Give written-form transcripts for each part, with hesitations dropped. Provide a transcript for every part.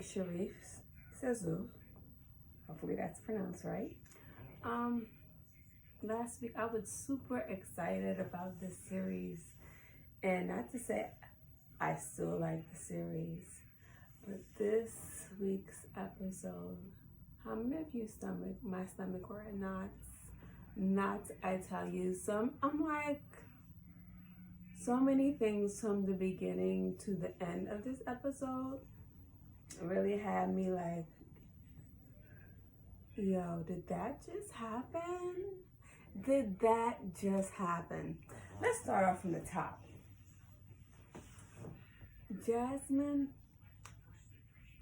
Seref Sozu. Hopefully that's pronounced right. Last week I was super excited about this series, and not to say I still like the series, but this week's episode, how many of you my stomach were knots, I tell you. I'm like, so many things from the beginning to the end of this episode really had me like, yo, did that just happen? Did that just happen? Let's start off from the top. Jasmine,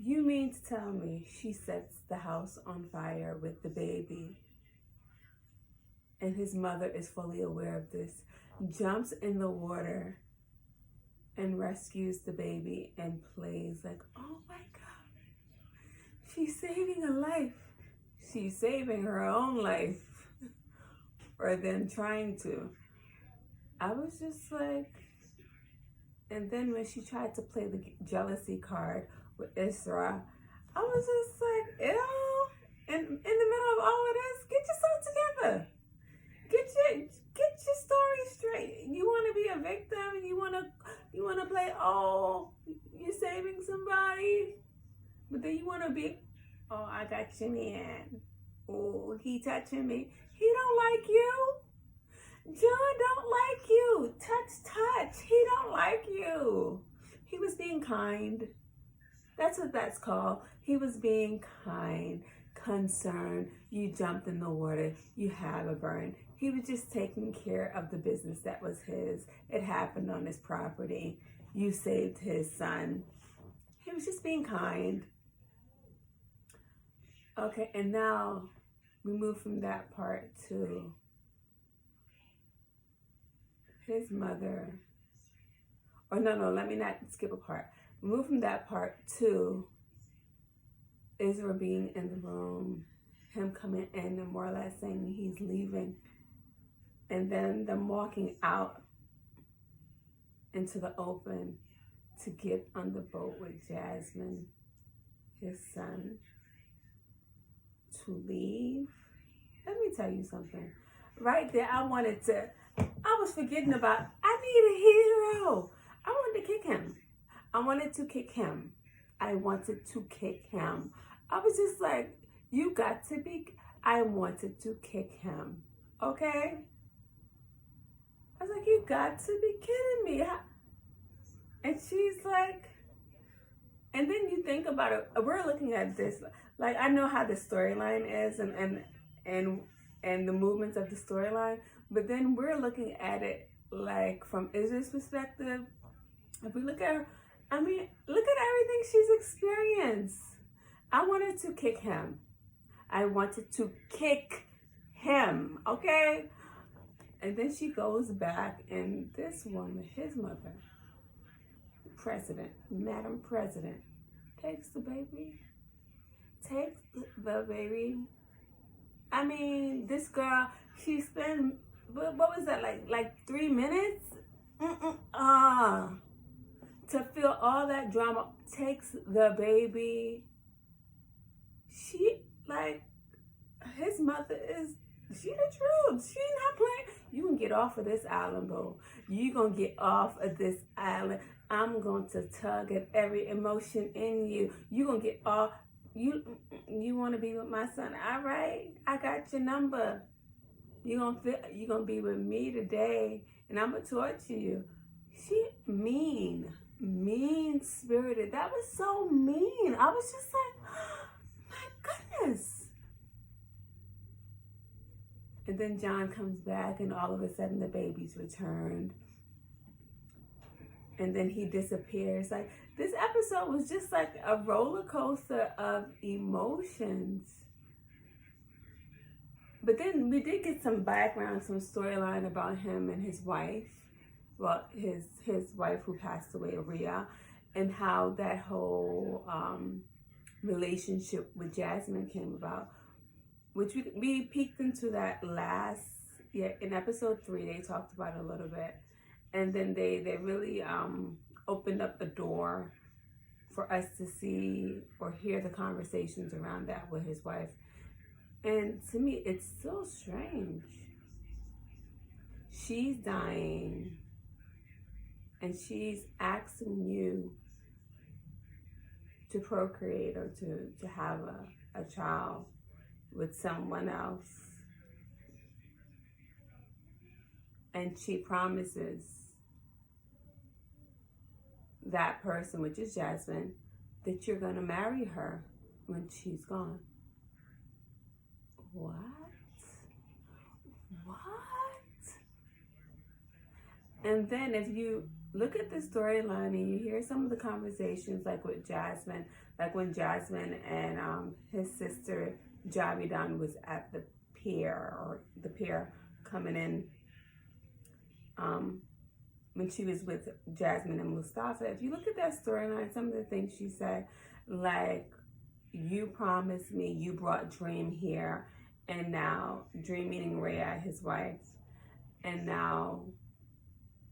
you mean to tell me she sets the house on fire with the baby, and his mother is fully aware of this, jumps in the water and rescues the baby and plays like, oh my God, she's saving a life. She's saving her own life, or them trying to. I was just like, and then when she tried to play the jealousy card with Ersa, I was just like, ew. And in the middle of all of this, get yourself together. Get your story straight. You want to be a victim? You want to play, oh, you're saving somebody, but then you want to be, oh, I got your man. Oh, he touching me. He don't like you. John don't like you. Touch. He don't like you. He was being kind. That's what that's called. He was being kind, concerned. You jumped in the water. You have a burn. He was just taking care of the business that was his. It happened on his property. You saved his son. He was just being kind. Okay, and now we move from that part to his mother. Or no, let me not skip a part. We move from that part to Esra being in the room, him coming in and more or less saying he's leaving, and then them walking out into the open to get on the boat with Jasmine, his son, to leave. Let me tell you something. Right there, I was forgetting about, I need a hero. I wanted to kick him. I wanted to kick him. I was just like, I wanted to kick him. Okay? I was like, you got to be kidding me. And she's like, and then you think about it, we're looking at this, like, I know how the storyline is and the movements of the storyline, but then we're looking at it like from Israel's perspective. If we look at her, I mean, look at everything she's experienced. I wanted to kick him. Okay? And then she goes back, and this woman, his mother, Madam President, takes the baby. I mean, this girl, she spent, what was that, like 3 minutes? To feel all that drama, takes the baby. His mother she the truth. She not playing. You can get off of this island, bro. You gonna get off of this island. I'm going to tug at every emotion in you. You gonna get off. You want to be with my son? All right, I got your number. You gonna be with me today, and I'm gonna torture you. She mean spirited. That was so mean. I was just like, my goodness. And then John comes back, and all of a sudden the baby's returned. And then he disappears. Like, this episode was just like a roller coaster of emotions. But then we did get some background, some storyline about him and his wife. Well, his wife who passed away, Rhea, and how that whole relationship with Jasmine came about, which we peeked into that in episode 3. They talked about it a little bit, and then they really opened up the door for us to see or hear the conversations around that with his wife. And to me, it's so strange. She's dying and she's asking you to procreate or to have a child with someone else. And she promises that person, which is Jasmine, that you're going to marry her when she's gone. What? What? And then if you look at the storyline and you hear some of the conversations, like with Jasmine, like when Jasmine and his sister Javidan was at the pier coming in, when she was with Jasmine and Mustafa, if you look at that storyline, some of the things she said, like, you promised me, you brought Dream here, and now, Dream meaning Rhea, his wife, and now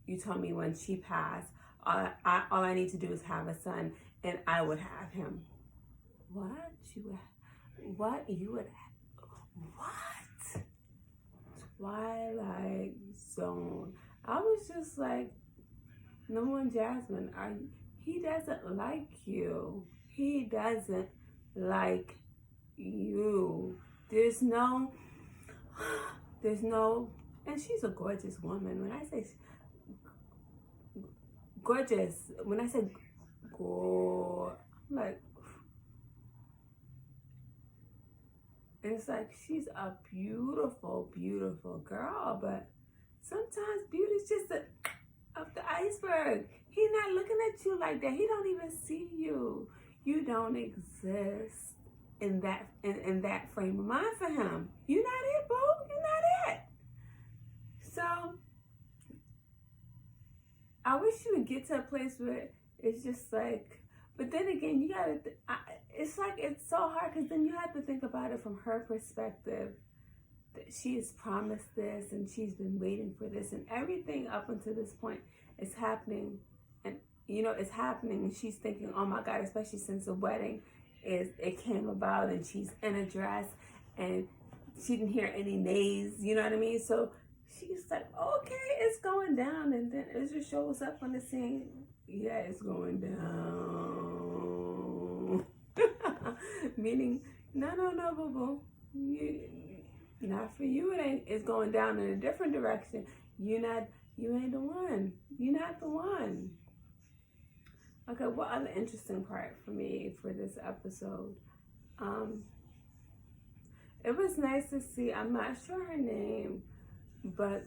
you told me when she passed, all I need to do is have a son, and I would have him. What? What? You would have? What? Twilight Zone. I was just like, number one, Jasmine, he doesn't like you. He doesn't like you. There's no, and she's a gorgeous woman. When I say gorgeous, when I say like, and it's like, she's a beautiful, beautiful girl, but sometimes beauty's just up the iceberg. He's not looking at you like that. He don't even see you. You don't exist in that frame of mind for him. You're not it, boo. You're not it. So I wish you would get to a place where it's just like, but then again, you gotta, it's like, it's so hard because then you have to think about it from her perspective. That she has promised this and she's been waiting for this, and everything up until this point is happening, and it's happening, and she's thinking, oh my God, especially since the wedding it came about and she's in a dress and she didn't hear any nays, you know what I mean? So she's like, okay, it's going down, and then Ezra shows up on the scene. Yeah, it's going down. Meaning, no, boo boo. Not for you, it ain't. It's going down in a different direction. You ain't the one. You're not the one. Okay, what other interesting part for me for this episode? It was nice to see, I'm not sure her name, but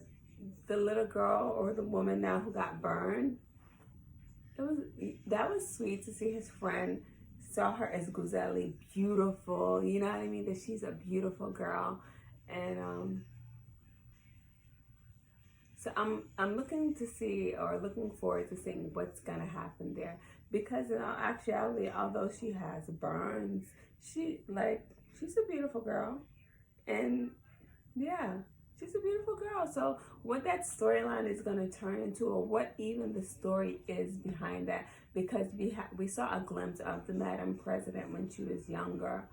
the little girl or the woman now who got burned. That was sweet to see his friend saw her as Guzeli, beautiful. You know what I mean? That she's a beautiful girl. And so I'm looking forward to seeing what's gonna happen there, because in all actuality, although she has burns, she's a beautiful girl, and yeah, she's a beautiful girl. So what that storyline is gonna turn into, or what even the story is behind that, because we saw a glimpse of the Madam President when she was younger,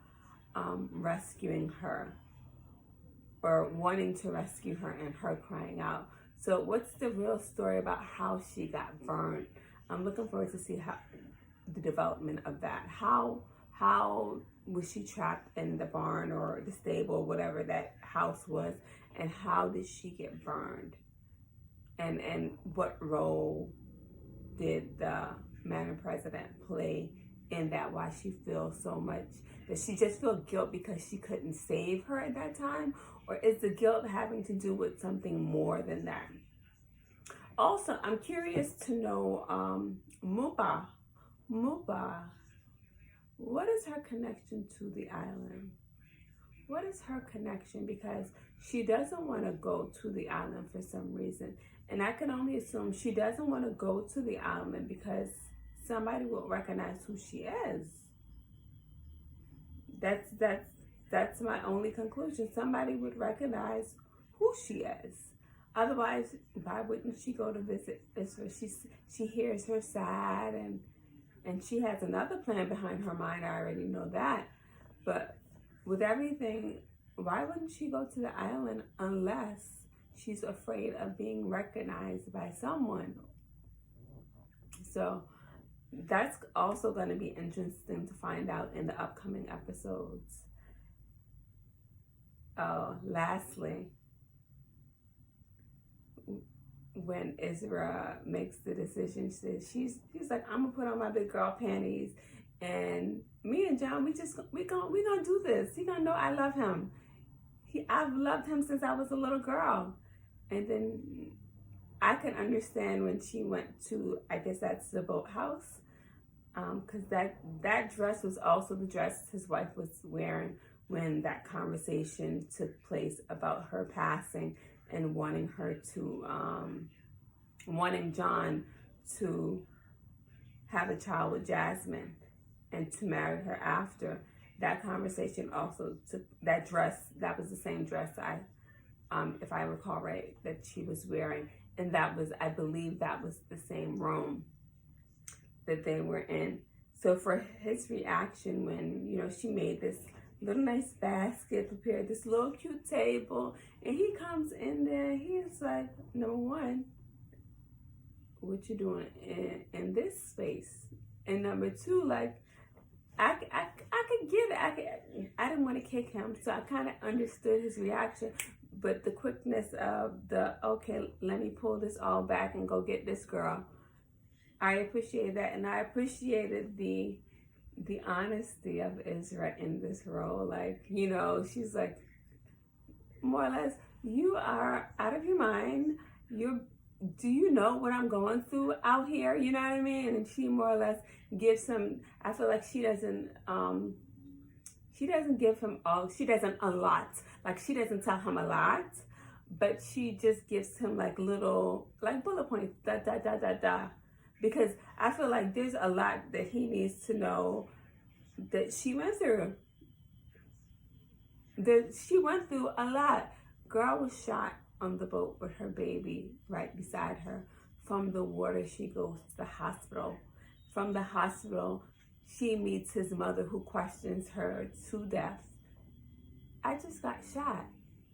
rescuing her, or wanting to rescue her, and her crying out. So what's the real story about how she got burned? I'm looking forward to see how the development of that. How was she trapped in the barn or the stable, whatever that house was, and how did she get burned? And what role did the Madam President play in that? Why she feels so much? Does she just feel guilt because she couldn't save her at that time? Or is the guilt having to do with something more than that? Also, I'm curious to know, Muba, what is her connection to the island? What is her connection? Because she doesn't want to go to the island for some reason. And I can only assume she doesn't want to go to the island because somebody will recognize who she is. That's my only conclusion. Somebody would recognize who she is. Otherwise, why wouldn't she go to visit Ersa? She hears her sad, and And she has another plan behind her mind, I already know that. But with everything, why wouldn't she go to the island unless she's afraid of being recognized by someone? So that's also going to be interesting to find out in the upcoming episodes. Lastly, when Esra makes the decision, she's like, I'm gonna put on my big girl panties, and me and John, we gonna do this. He gonna know I love him. I've loved him since I was a little girl. And then I can understand when she went to, I guess that's the boathouse, because that dress was also the dress his wife was wearing when that conversation took place about her passing and wanting John to have a child with Jasmine and to marry her after. That conversation also took that dress. That was the same dress if I recall right, that she was wearing, and I believe that was the same room that they were in. So for his reaction when she made this little nice basket, prepared this little cute table, and he comes in there, he's like, number one, what you doing in this space? And number two, like, I could get it. I didn't want to kick him, so I kind of understood his reaction. But the quickness of okay, let me pull this all back and go get this girl, I appreciated that, and I appreciated the honesty of Esra in this role. Like, she's like, more or less, you are out of your mind. Do you know what I'm going through out here? You know what I mean? And she more or less gives him, I feel like she doesn't give him she doesn't a lot. Like, she doesn't tell him a lot, but she just gives him like little, like bullet points, da, da, da, da, da. Because I feel like there's a lot that he needs to know that she went through. She went through a lot. Girl was shot on the boat with her baby right beside her. From the water, she goes to the hospital. From the hospital, she meets his mother, who questions her to death. I just got shot.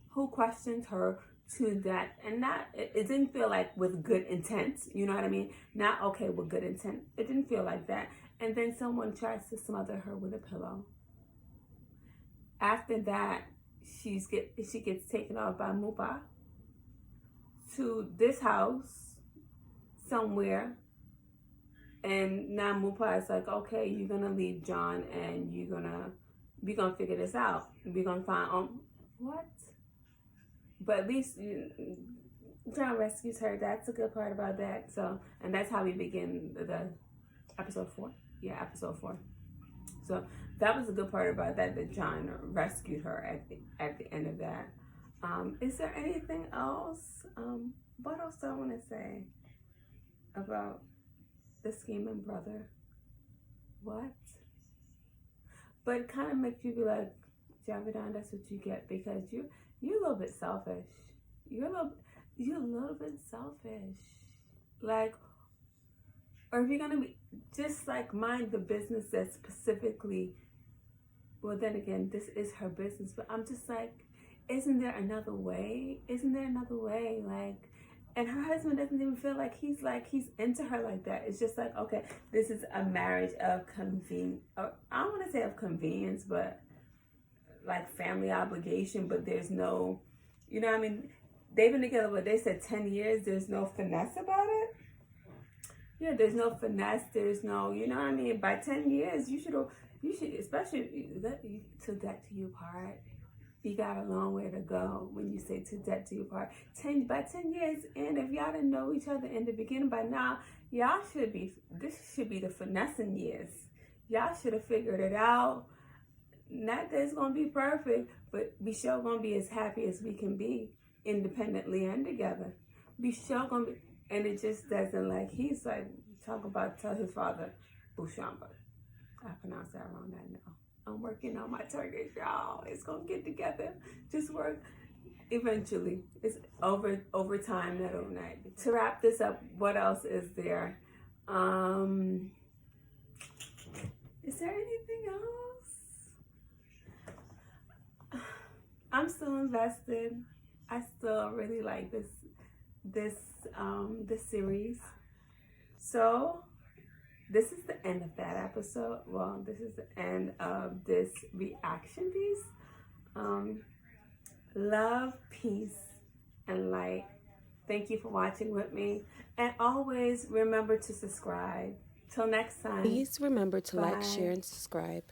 Who questioned her to death? And it didn't feel like with good intent. You know what I mean? Not okay with good intent. It didn't feel like that. And then someone tries to smother her with a pillow. After that, she gets taken off by Mupa to this house somewhere. And now Mupa is like, okay, you're gonna leave John, and we're gonna figure this out. We're gonna find what? But at least John rescues her. That's a good part about that. So, and that's how we begin the episode 4. Yeah, episode 4. So that was a good part about that John rescued her at the end of that. Is there anything else? What else do I want to say about the scheming brother? What? But it kind of makes you be like, Javidan, that's what you get, because you're a little bit selfish. You're a little bit selfish. Like, or if you're gonna be just like mind the business that specifically, well, then again, this is her business. But I'm just like, isn't there another way? Isn't there another way? Like, and her husband doesn't even feel like he's into her like that. It's just like, okay, this is a marriage of convenience. I don't want to say of convenience, but like family obligation. But there's no, you know what I mean? They've been together, but they said 10 years. There's no finesse about it. Yeah, there's no finesse. There's no, you know what I mean? By 10 years, you should, especially to death to you part. You got a long way to go when you say to death to your part. By 10 years in, if y'all didn't know each other in the beginning, by now, this should be the finessing years. Y'all should have figured it out. Not that it's going to be perfect, but we sure going to be as happy as we can be, independently and together. We sure going to be, and it just doesn't, like, he's like, tell his father, Bushamba. I pronounced that wrong, I know. I'm working on my Turkish, y'all. It's gonna get together. Just work. Eventually, it's over time. To wrap this up, what else is there? Is there anything else? I'm still invested. I still really like this series. So this is the end of that episode. Well, this is the end of this reaction piece. Love, peace, and light. Thank you for watching with me. And always remember to subscribe. Till next time. Please remember to Bye. like, share, and subscribe.